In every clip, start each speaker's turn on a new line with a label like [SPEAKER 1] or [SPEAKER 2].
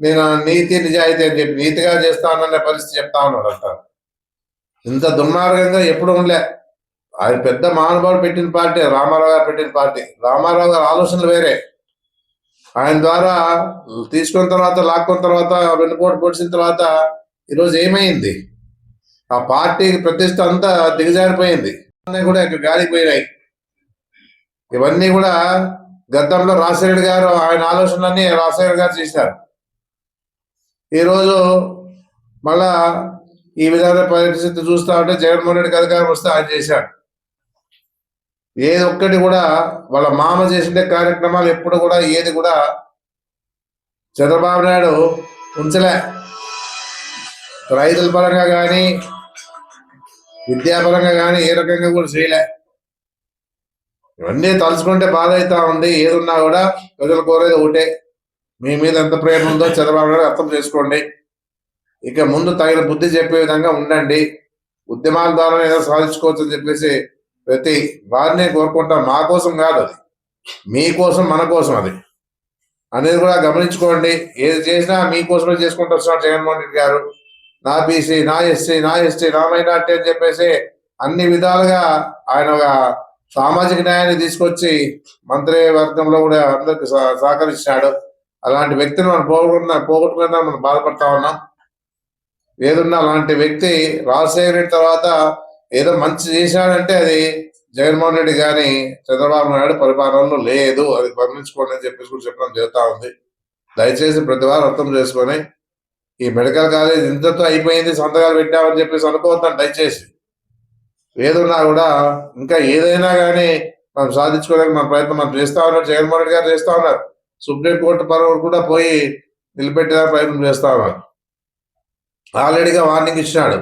[SPEAKER 1] నేను నీతి నిజాయితీ అని చెప్పి నీతిగా చేస్తానన్న పరిస్థితి చెప్తా ఉన్నాడు అంటారు. ఇంత దుర్మార్గంగా ఎప్పుడు ఉండలే. ఆయన పెద్ద మహానుభావుడు పెట్టిన పార్టీ, రామారావు గారు పెట్టిన పార్టీ. రామారావు గారి ఆలోచనలు వేరే. ఆయన ద్వారా తీసుకున్న తర్వాత, లాక్కున్న తర్వాత, వెన్నుపోటు పొడిచిన తర్వాత ఈరోజు ఏమైంది? ఆ పార్టీకి ప్రతిష్ట అంతా దిగజారిపోయింది. కూడా గాలికి పోయినాయి. ఇవన్నీ కూడా గతంలో రాజశేఖర్ గారు ఆయన ఆలోచనలన్నీ రాజశేఖర్ గారు చేశారు. ఈరోజు మళ్ళా ఈ విధంగా పరిస్థితి చూస్తా ఉంటే జగన్మోహన్ రెడ్డి అధికారం వస్తే ఆయన చేశాడు. ఏది ఒక్కటి కూడా వాళ్ళ మామ చేసిండే కార్యక్రమాలు ఎప్పుడు కూడా ఏది కూడా చంద్రబాబు నాయుడు ఉంచలే. రైతుల పరంగా కానీ, విద్యాపరంగా కానీ ఏ రకంగా కూడా చేయలే. ఇవన్నీ తలుచుకుంటే బాధ అవుతా ఉంది. ఏదున్నా కూడా ప్రజలు కోరేది ఒకటే, మీ మీద ఎంత ప్రేమ ఉందో చంద్రబాబు నాయుడు అర్థం చేసుకోండి. ఇక ముందు తగిన బుద్ధి చెప్పే విధంగా ఉండండి. ఉద్యమాల ద్వారా ఏదో సాధించుకోవచ్చు అని చెప్పేసి ప్రతి వారిని కోరుకుంటాం. మా కోసం కాదు అది, మీకోసం, మన కోసం అది అనేది కూడా గమనించుకోండి. ఏది చేసినా మీకోసమే చేసుకుంటూ వస్తున్నాడు జగన్మోహన్ రెడ్డి గారు. నా బీసీ, నా ఎస్సీ, నా ఎస్టీ, నా మైనార్టీ అని చెప్పేసి అన్ని విధాలుగా ఆయన ఒక సామాజిక న్యాయాన్ని తీసుకొచ్చి మంత్రి వర్గంలో కూడా అందరికి సహకరించాడు. అలాంటి వ్యక్తిని మనం పోగొట్టుకున్నా మనం బాధపడతా ఉన్నాం. ఏదున్నా అలాంటి వ్యక్తి రాజశేఖర రెడ్డి తర్వాత ఏదో మంచి చేశాడంటే అది జగన్మోహన్ రెడ్డి గాని చంద్రబాబు నాయుడు పరిపాలనలో లేదు. అది గమనించుకోండి అని చెప్పేసి కూడా చెప్పడం జరుగుతూ ఉంది. దయచేసి ప్రతి వారు అర్థం చేసుకొని, ఈ మెడికల్ కాలేజ్ ఇంతతో అయిపోయింది, సంతకాలు పెట్టామని చెప్పేసి అనుకోవద్దాం దయచేసి. ఏదున్నా కూడా ఇంకా ఏదైనా కానీ మనం సాధించుకోవడానికి మన ప్రయత్నం మనం చేస్తా ఉన్నారు. జగన్మోహన్ రెడ్డి గారు చేస్తా ఉన్నారు. సుప్రీంకోర్టు పరువు కూడా పోయి నిలబెట్టడానికి ప్రయత్నం చేస్తా ఉన్నారు. ఆల్రెడీగా వార్నింగ్ ఇచ్చినాడు,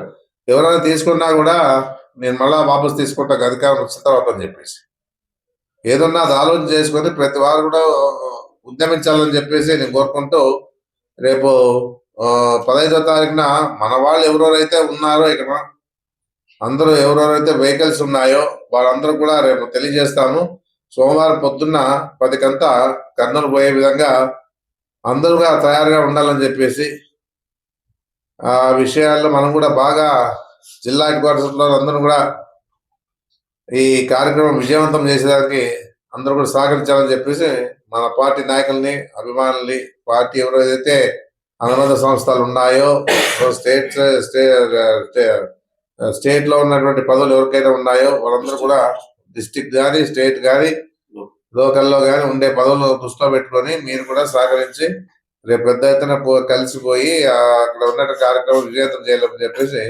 [SPEAKER 1] ఎవరైనా తీసుకున్నా కూడా నేను మళ్ళా వాపసు తీసుకుంటా అధికారం వచ్చిన తర్వాత అని చెప్పేసి. ఏదన్నా అది ఆలోచన చేసుకొని ప్రతి వారు కూడా ఉద్యమించాలని చెప్పేసి నేను కోరుకుంటూ, రేపు 15వ తారీఖున మన వాళ్ళు ఎవరెవరైతే ఉన్నారో ఇక్కడ అందరూ ఎవరెవరైతే వెహికల్స్ ఉన్నాయో వాళ్ళందరూ కూడా రేపు తెలియజేస్తాము. సోమవారం పొద్దున్న 10 కర్నూలు పోయే విధంగా అందరూగా తయారుగా ఉండాలని చెప్పేసి, ఆ విషయాల్లో మనం కూడా బాగా జిల్లా హెడ్ క్వార్టర్స్లో అందరూ కూడా ఈ కార్యక్రమం విజయవంతం చేసేదానికి అందరూ కూడా సహకరించాలని చెప్పేసి మన పార్టీ నాయకుల్ని, అభిమానుల్ని, పార్టీ ఎవరైతే అనుబంధ సంస్థలు ఉన్నాయో, స్టేట్ లో ఉన్నటువంటి పదవులు ఎవరికైతే ఉన్నాయో వాళ్ళందరూ కూడా డిస్టిక్ కానీ, స్టేట్ కానీ, లోకల్లో కానీ ఉండే పదవులు దృష్టిలో పెట్టుకొని మీరు కూడా సహకరించి రేపు పెద్ద ఎత్తున కలిసిపోయి అక్కడ ఉన్న కార్యక్రమం విజయవంతం చేయాలని చెప్పేసి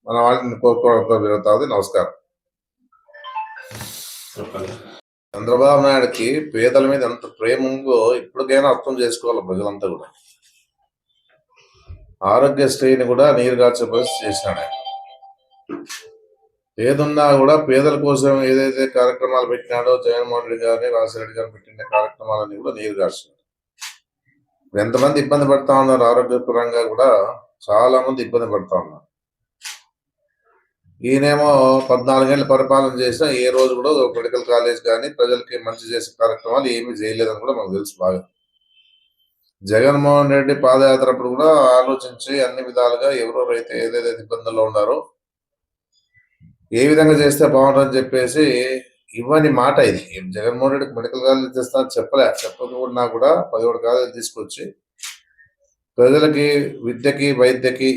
[SPEAKER 1] మన వాళ్ళని కోరుకోవడంతో జరుగుతుంది. నమస్కారం. చంద్రబాబు నాయుడుకి పేదల మీద ఎంత ప్రేమ ఉందో ఇప్పటికైనా అర్థం చేసుకోవాలి ప్రజలంతా కూడా. ఆరోగ్యశ్రీని కూడా నీరు గార్చే పరిస్థితి చేసినాడు ఆయన. ఏదున్నా కూడా పేదల కోసం ఏదైతే కార్యక్రమాలు పెట్టినాడో జగన్మోహన్ రెడ్డి గారిని, రాజశేఖర రెడ్డి గారిని పెట్టిన కార్యక్రమాలన్నీ కూడా నీరు గార్చినాడు. ఎంతమంది ఇబ్బంది పడతా ఉన్నారు, ఆరోగ్యపరంగా కూడా చాలా మంది ఇబ్బంది పడతా ఉన్నారు. ఈయనేమో 14 ఏళ్ళు పరిపాలన చేసినా ఏ రోజు కూడా మెడికల్ కాలేజ్ కానీ ప్రజలకి మంచి చేసే కార్యక్రమాలు ఏమీ చేయలేదని కూడా మనకు తెలుసు బాగా. జగన్మోహన్ రెడ్డి పాదయాత్ర అప్పుడు కూడా ఆలోచించి అన్ని విధాలుగా ఎవరెవరైతే ఏదైతే ఇబ్బందుల్లో ఉన్నారో ఏ విధంగా చేస్తే బాగుంటుందని చెప్పేసి ఇవ్వని మాట ఇది. జగన్మోహన్ రెడ్డికి మెడికల్ కాలేజ్ తెస్తా చెప్పకుండా కూడా 17 కాలేజీలు తీసుకొచ్చి ప్రజలకి విద్యకి, వైద్యకి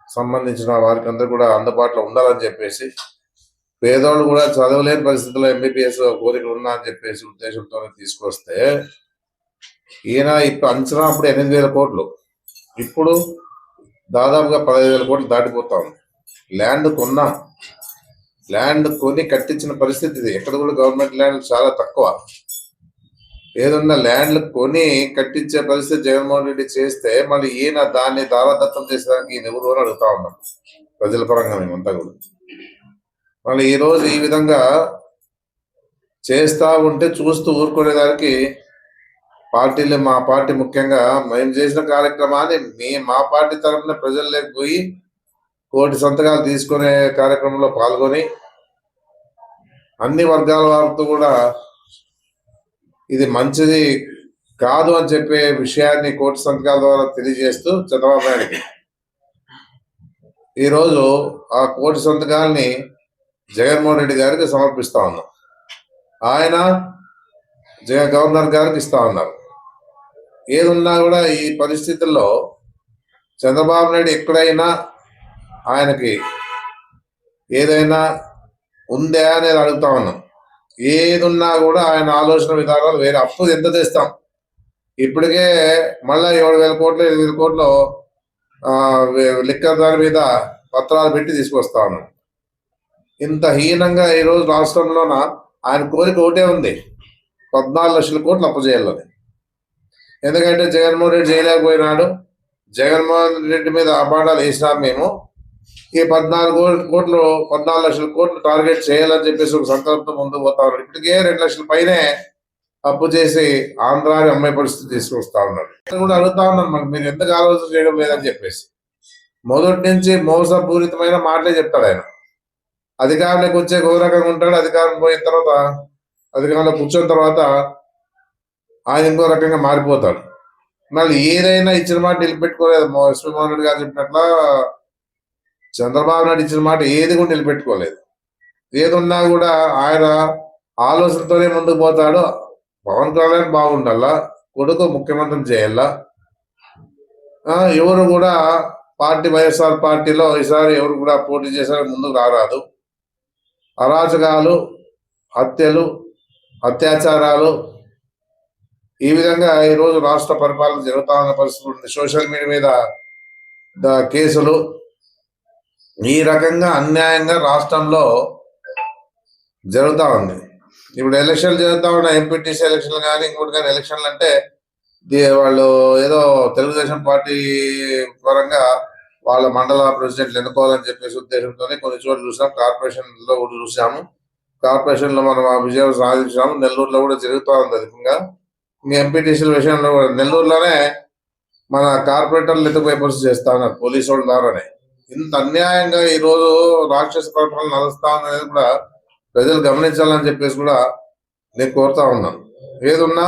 [SPEAKER 1] సంబంధించిన వారికి అందరూ కూడా అందుబాటులో ఉండాలని చెప్పేసి, పేదవాళ్ళు కూడా చదవలేని పరిస్థితుల్లో ఎంబీబీఎస్ కోరికలు ఉన్నా అని చెప్పేసి ఉద్దేశంతో తీసుకొస్తే, ఈయన ఇప్పుడు అంచనా అప్పుడు 8,000 కోట్లు, ఇప్పుడు దాదాపుగా 15,000 కోట్లు దాటిపోతా ఉంది. ల్యాండ్ కొని కట్టించిన పరిస్థితి ఇది. ఎక్కడ కూడా గవర్నమెంట్ ల్యాండ్ చాలా తక్కువ. ఏదన్నా ల్యాండ్లు కొని కట్టించే పరిస్థితి జగన్మోహన్ రెడ్డి చేస్తే మళ్ళీ ఈయన దాన్ని దారాదత్తం చేసేదానికి ఈయన ఎవరు అని అడుగుతా ఉన్నాం ప్రజల పరంగా మేమంతా కూడా. మళ్ళీ ఈరోజు ఈ విధంగా చేస్తా ఉంటే చూస్తూ ఊరుకునేదానికి పార్టీలు, మా పార్టీ ముఖ్యంగా మేము చేసిన కార్యక్రమాన్ని మా పార్టీ తరఫున ప్రజల్లోకి పోయి 1 కోటి సంతకాలు తీసుకునే కార్యక్రమంలో పాల్గొని అన్ని వర్గాల వారితో కూడా ఇది మంచిది కాదు అని చెప్పే విషయాన్ని కోర్టు సంతకాల ద్వారా తెలియజేస్తూ చంద్రబాబు నాయుడికి ఈరోజు ఆ కోర్టు సంతకాల్ని జగన్మోహన్ రెడ్డి గారికి సమర్పిస్తా ఉన్నాం. ఆయన గవర్నర్ గారికి ఇస్తా ఉన్నారు. ఏదున్నా కూడా ఈ పరిస్థితుల్లో చంద్రబాబు నాయుడు ఎక్కడైనా ఆయనకి ఏదైనా ఉందా అనేది అడుగుతా ఉన్నాం. ఏదున్నా కూడా ఆయన ఆలోచన విధానాలు వేరే. అప్పు ఎంత తెస్తాం, ఇప్పటికే మళ్ళా 7,000 కోట్లు 8,000 కోట్లు లిక్కర్ దాని మీద పత్రాలు పెట్టి తీసుకొస్తా ఉన్నాం. ఇంత హీనంగా ఈరోజు రాష్ట్రంలోన ఆయన కోరిక ఒకటే ఉంది, 14 లక్షల కోట్లు అప్పు చేయాలని. ఎందుకంటే జగన్మోహన్ రెడ్డి చేయలేకపోయినాడు. జగన్మోహన్ రెడ్డి మీద అపాండాలు వేసినాం మేము. ఈ 14 లక్షల కోట్లు టార్గెట్ చేయాలని చెప్పేసి ఒక సంకల్పంతో ముందుకు పోతా ఉన్నాడు. ఇప్పటికే 2 లక్షల పైనే అప్పు చేసి ఆంధ్రాని అమ్మాయి పరిస్థితి తీసుకొస్తా ఉన్నాడు. కూడా అడుగుతా ఉన్నాను, మరి మీరు ఎందుకు ఆలోచన చేయడం లేదని చెప్పేసి. మొదటి నుంచి మోసపూరితమైన మాటలే చెప్తాడు ఆయన. అధికారంలోకి వచ్చే ఒక రకంగా ఉంటాడు, అధికారం పోయిన తర్వాత అధికారంలో కూర్చున్న తర్వాత ఆయన ఇంకో రకంగా మారిపోతాడు. మళ్ళీ ఏదైనా ఇచ్చిన మాట నిలబెట్టుకోలేదు. శ్రీమోహన్ రెడ్డి గారు చెప్పినట్ల చంద్రబాబు నాయుడు ఇచ్చిన మాట ఏది కూడా నిలబెట్టుకోలేదు. ఏదున్నా కూడా ఆయన ఆలోచనతోనే ముందుకు పోతాడు. పవన్ కళ్యాణ్ బాగుండాలా, కొడుకు ముఖ్యమంత్రిని చేయాలా. ఎవరు కూడా పార్టీ వైఎస్ఆర్ పార్టీలో ఈసారి ఎవరు కూడా పోటీ చేసారు ముందుకు రారాదు. అరాచకాలు, హత్యలు, అత్యాచారాలు, ఈ విధంగా ఈరోజు రాష్ట్ర పరిపాలన జరుగుతా ఉన్న పరిస్థితి ఉంది. సోషల్ మీడియా మీద కేసులు, ఈ రకంగా అన్యాయంగా రాష్ట్రంలో జరుగుతూ ఉంది. ఇప్పుడు ఎలక్షన్లు జరుగుతూ ఉన్నాయి, ఎంపీటీసీ ఎలక్షన్లు కానీ ఇంకోటి కానీ. ఎలక్షన్లు అంటే వాళ్ళు ఏదో తెలుగుదేశం పార్టీ పరంగా వాళ్ళ మండల ప్రెసిడెంట్లు ఎన్నుకోవాలని చెప్పేసి ఉద్దేశంతోనే కొన్ని చోట్ల చూసాం. కార్పొరేషన్లో కూడా చూసాము. కార్పొరేషన్లో మనం ఆ విజయం సాధించాము. నెల్లూరులో కూడా జరుగుతూ ఉంది అధికంగా. ఇంకా ఎంపీటీసీల విషయంలో కూడా నెల్లూరులోనే మన కార్పొరేటర్లు ఎత్తుకుపోయే పరిస్థితి చేస్తా ఉన్నారు పోలీసు వాళ్ళ ద్వారానే. ఇంత అన్యాయంగా ఈరోజు రాక్షస పరిపాలన నడుస్తా ఉన్నది కూడా ప్రజలు గమనించాలని చెప్పేసి కూడా నేను కోరుతా ఉన్నాను. ఏదున్నా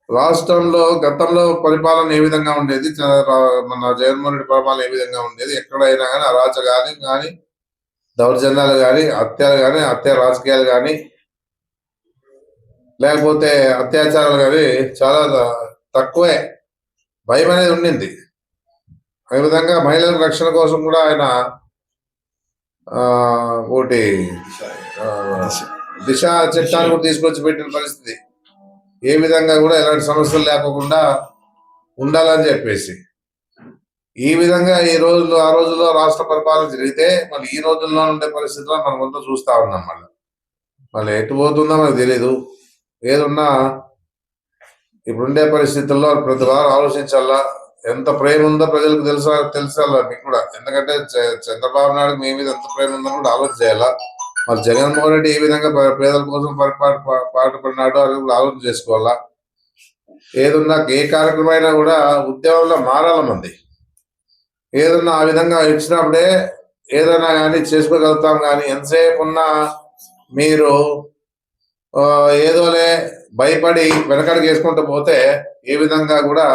[SPEAKER 1] రాష్ట్రంలో గతంలో పరిపాలన ఏ విధంగా ఉండేది, మన జగన్మోహన్ రెడ్డి పరిపాలన ఏ విధంగా ఉండేది, ఎక్కడైనా కానీ అరాచకాలు కానీ, దౌర్జన్యాలు కానీ, హత్యలు కానీ, హత్య రాజకీయాలు కానీ, లేకపోతే అత్యాచారాలు కానీ చాలా తక్కువే. భయం అనేది ఉండింది. ఆ విధంగా మహిళల రక్షణ కోసం కూడా ఆయన ఒకటి దిశ చట్టాన్ని కూడా తీసుకొచ్చి పెట్టిన పరిస్థితి. ఏ విధంగా కూడా ఎలాంటి సమస్యలు లేకుండా ఉండాలని చెప్పేసి. ఈ విధంగా ఈ రోజుల్లో ఆ రోజుల్లో రాష్ట్ర పరిపాలన జరిగితే మళ్ళీ ఈ రోజుల్లో ఉండే పరిస్థితుల్లో మనం కొంత చూస్తా ఉన్నాం. మళ్ళీ ఎటు పోతుందో మనకు తెలీదు. ఏదున్నా ఇప్పుడుండే పరిస్థితుల్లో ప్రతి వారు ఆలోచించాలా. ఎంత ప్రేమ ఉందో ప్రజలకు తెలుసాలా మీకు కూడా. ఎందుకంటే చంద్రబాబు నాయుడు మీ మీద ఎంత ప్రేమ ఉందో కూడా ఆలోచన చేయాలా. మరి జగన్మోహన్ రెడ్డి ఏ విధంగా పేదల కోసం పాటుపడినాడో అది కూడా ఆలోచన చేసుకోవాలా. ఏదున్నా ఏ కార్యక్రమం అయినా కూడా ఉద్యమంలో మారాల మంది. ఏదన్నా ఆ విధంగా ఇచ్చినప్పుడే ఏదైనా కానీ చేసుకోగలుగుతాం. కానీ ఎంతసేపు ఉన్నా మీరు ఏదోలే భయపడి వెనకడికి వేసుకుంటూ పోతే ఏ విధంగా కూడా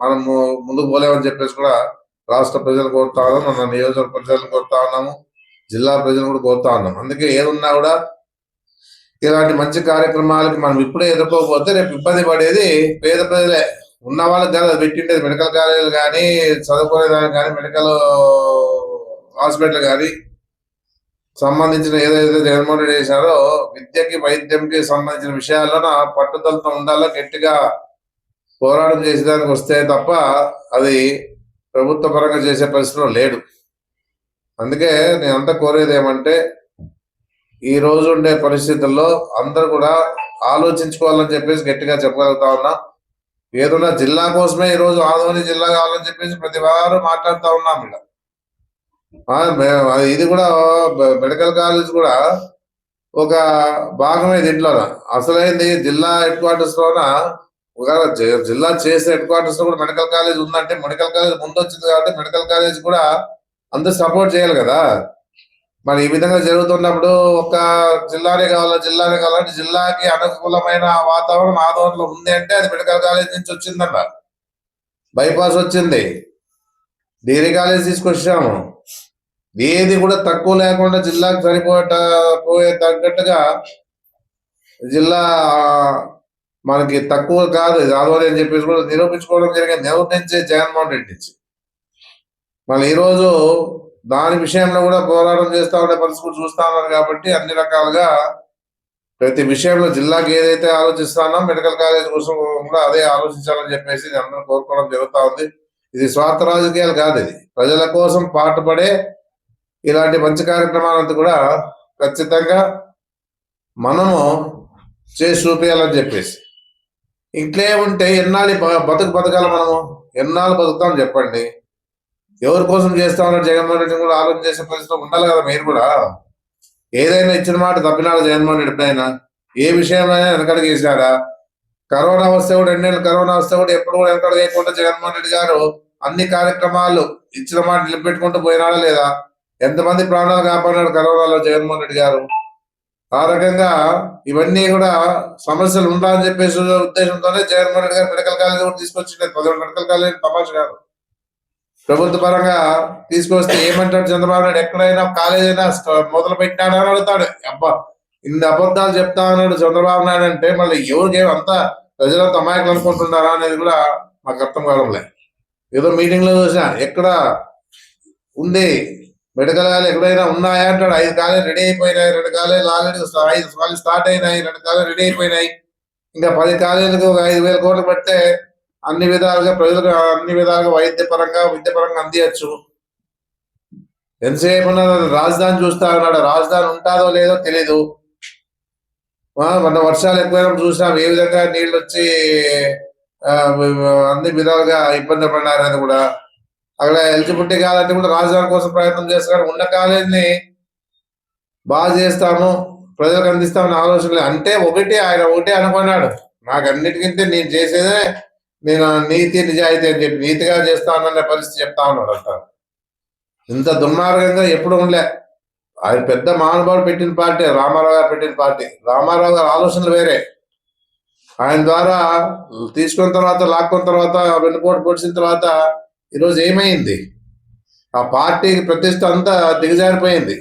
[SPEAKER 1] మనము ముందుకు పోలేమని చెప్పేసి కూడా రాష్ట్ర ప్రజలు కోరుతా ఉన్నాం, మన నియోజకవర్గ ప్రజలను కోరుతా ఉన్నాము, జిల్లా ప్రజలు కూడా కోరుతా ఉన్నాం. అందుకే ఏదున్నా కూడా ఇలాంటి మంచి కార్యక్రమాలకి మనం ఇప్పుడే ఎదుర్కోకపోతే రేపు ఇబ్బంది పడేది పేద ప్రజలే. ఉన్న వాళ్ళకి కాదు పెట్టిండేది. మెడికల్ కాలేజీలు కానీ, చదువుకునేదానికి కానీ, మెడికల్ హాస్పిటల్ కానీ సంబంధించిన ఏదైతే జగన్మోహన్ రెడ్డి చేశారో విద్యకి వైద్యంకి సంబంధించిన విషయాల్లో పట్టుదలతో ఉండాలో, గట్టిగా పోరాటం చేసేదానికి వస్తే తప్ప అది ప్రభుత్వ పరంగా చేసే పరిస్థితిలో లేడు. అందుకే నేను అంతా కోరేది ఏమంటే ఈ రోజు ఉండే పరిస్థితుల్లో అందరూ కూడా ఆలోచించుకోవాలని చెప్పేసి గట్టిగా చెప్పగలుగుతా ఉన్నా. ఏదన్నా జిల్లా కోసమే ఈరోజు ఆదోని జిల్లా కావాలని చెప్పేసి ప్రతి వారు మాట్లాడుతూ ఉన్నాం. ఇది కూడా మెడికల్ కాలేజ్ కూడా ఒక భాగమే దీంట్లో. అసలైంది జిల్లా హెడ్ క్వార్టర్స్ లోన జిల్లా చేసే హెడ్ క్వార్టర్స్ లో కూడా మెడికల్ కాలేజ్ ఉందంటే మెడికల్ కాలేజ్ ముందు వచ్చింది కాబట్టి మెడికల్ కాలేజ్ కూడా అందరూ సపోర్ట్ చేయాలి కదా. మరి ఈ విధంగా జరుగుతున్నప్పుడు ఒక జిల్లానే కావాలంటే జిల్లాకి అనుకూలమైన వాతావరణం ఆదోళనలో ఉంది అంటే అది మెడికల్ కాలేజ్ నుంచి వచ్చిందన్న. బైపాస్ వచ్చింది, డిగ్రీ కాలేజ్ తీసుకొచ్చాము. ఏది కూడా తక్కువ లేకుండా జిల్లాకు పోయే తగ్గట్టుగా జిల్లా మనకి తక్కువ కాదు ఆదోళన అని చెప్పేసి కూడా నిరూపించుకోవడం జరిగింది. నిరూపించే జగన్మోహన్ రెడ్డి నుంచి మళ్ళీ ఈరోజు దాని విషయంలో కూడా పోరాటం చేస్తా ఉండే పరిస్థితి చూస్తా ఉన్నారు. కాబట్టి అన్ని రకాలుగా ప్రతి విషయంలో జిల్లాకి ఏదైతే ఆలోచిస్తానో మెడికల్ కాలేజ్ కోసం కూడా అదే ఆలోచించాలని చెప్పేసి అందరూ కోరుకోవడం జరుగుతూ ఉంది. ఇది స్వార్థ రాజకీయాలు కాదు, ఇది ప్రజల కోసం పాటుపడే ఇలాంటి మంచి కార్యక్రమాలంతా కూడా ఖచ్చితంగా మనము చేసి చూపించాలని చెప్పేసి. ఇంట్లో ఉంటే ఎన్నాళ్ళు బతకాలి, మనము ఎన్నాళ్ళు బతుకుతాం చెప్పండి. ఎవరి కోసం చేస్తా ఉన్నారు జగన్మోహన్ రెడ్డి కూడా ఆలోచన చేసే పరిస్థితి ఉండాలి కదా. మీరు కూడా ఏదైనా ఇచ్చిన మాట తప్పినాడు జగన్మోహన్ రెడ్డి ఎప్పుడైనా ఏ విషయమైనా వెనకడికి వేసారా? కరోనా వస్తే కూడా 2 నెలలు కరోనా వస్తే కూడా ఎప్పుడు కూడా వెనకడికి వేయకుండా జగన్మోహన్ రెడ్డి గారు అన్ని కార్యక్రమాలు ఇచ్చిన మాట నిలబెట్టుకుంటూ పోయినాడా లేదా? ఎంతమంది ప్రాణాలు కాపాడాడు కరోనాలో జగన్మోహన్ రెడ్డి గారు? ఆ రకంగా ఇవన్నీ కూడా సమస్యలు ఉండాలని చెప్పేసి ఉద్దేశంతోనే జగన్మోహన్ రెడ్డి గారు మెడికల్ కాలేజ్ కూడా తీసుకొచ్చింది. 11 మెడికల్ కాలేజ్ తమాష కాదు. ప్రభుత్వ పరంగా తీసుకొస్తే ఏమంటాడు చంద్రబాబు నాయుడు? ఎక్కడైనా కాలేజ్ అయినా మొదలు పెట్టాడు అని అడుగుతాడు. అబ్బా, ఇన్ని అబద్ధాలు చెప్తా ఉన్నాడు చంద్రబాబు నాయుడు అంటే మళ్ళీ ఎవరికి అంతా ప్రజలంతా అమాయకులు అనుకుంటున్నారా అనేది కూడా మాకు అర్థం కావడంలే. ఏదో మీటింగ్ లో చూసా, ఎక్కడ ఉంది మెడికల్ కాలేజ్ ఎక్కడైనా ఉన్నాయా అంటాడు. 5 కాలేజ్ రెడీ అయిపోయినాయి, 2 కాలేజీలు ఆల్రెడీ 5 కాలేజ్ స్టార్ట్ అయినాయి, 2 కాలేజ్ రెడీ అయిపోయినాయి. ఇంకా 10 కాలేజీలకు 5,000 కోట్లు పెడితే అన్ని విధాలుగా ప్రజలకు అన్ని విధాలుగా వైద్య పరంగా అందియచ్చు. ఎంతసేపు రాజధాని చూస్తా ఉన్నాడు. రాజధాని ఉంటుందో లేదో తెలీదు. మన వర్షాలు ఎక్కువైనప్పుడు చూసినాం ఏ విధంగా నీళ్ళు వచ్చి అన్ని విధాలుగా ఇబ్బంది పడినారని కూడా. అక్కడ ఎలిజిబిలిటీ కావాలంటే కూడా రాజధాని కోసం ప్రయత్నం చేస్తున్నారు. ఉన్న కాలేజీని బాగా చేస్తాము, ప్రజలకు అందిస్తామని ఆలోచన అంటే ఆయన ఒకటే అనుకున్నాడు, నాకు అన్నిటికంటే నేను చేసేదే నేను నీతి నిజాయితీ అని చెప్పి నీతిగా చేస్తానన్న పరిస్థితి చెప్తా ఉన్నాడు అంట. ఇంత దుర్మార్గంగా ఎప్పుడు ఉండలే. ఆయన పెద్ద మహానుభావుడు పెట్టిన పార్టీ, రామారావు గారు పెట్టిన పార్టీ. రామారావు గారి ఆలోచనలు వేరే. ఆయన ద్వారా తీసుకున్న తర్వాత లాక్కున్న తర్వాత వెన్నుపోటు పొడిచిన తర్వాత ఈరోజు ఏమైంది? ఆ పార్టీకి ప్రతిష్ట అంతా దిగజారిపోయింది.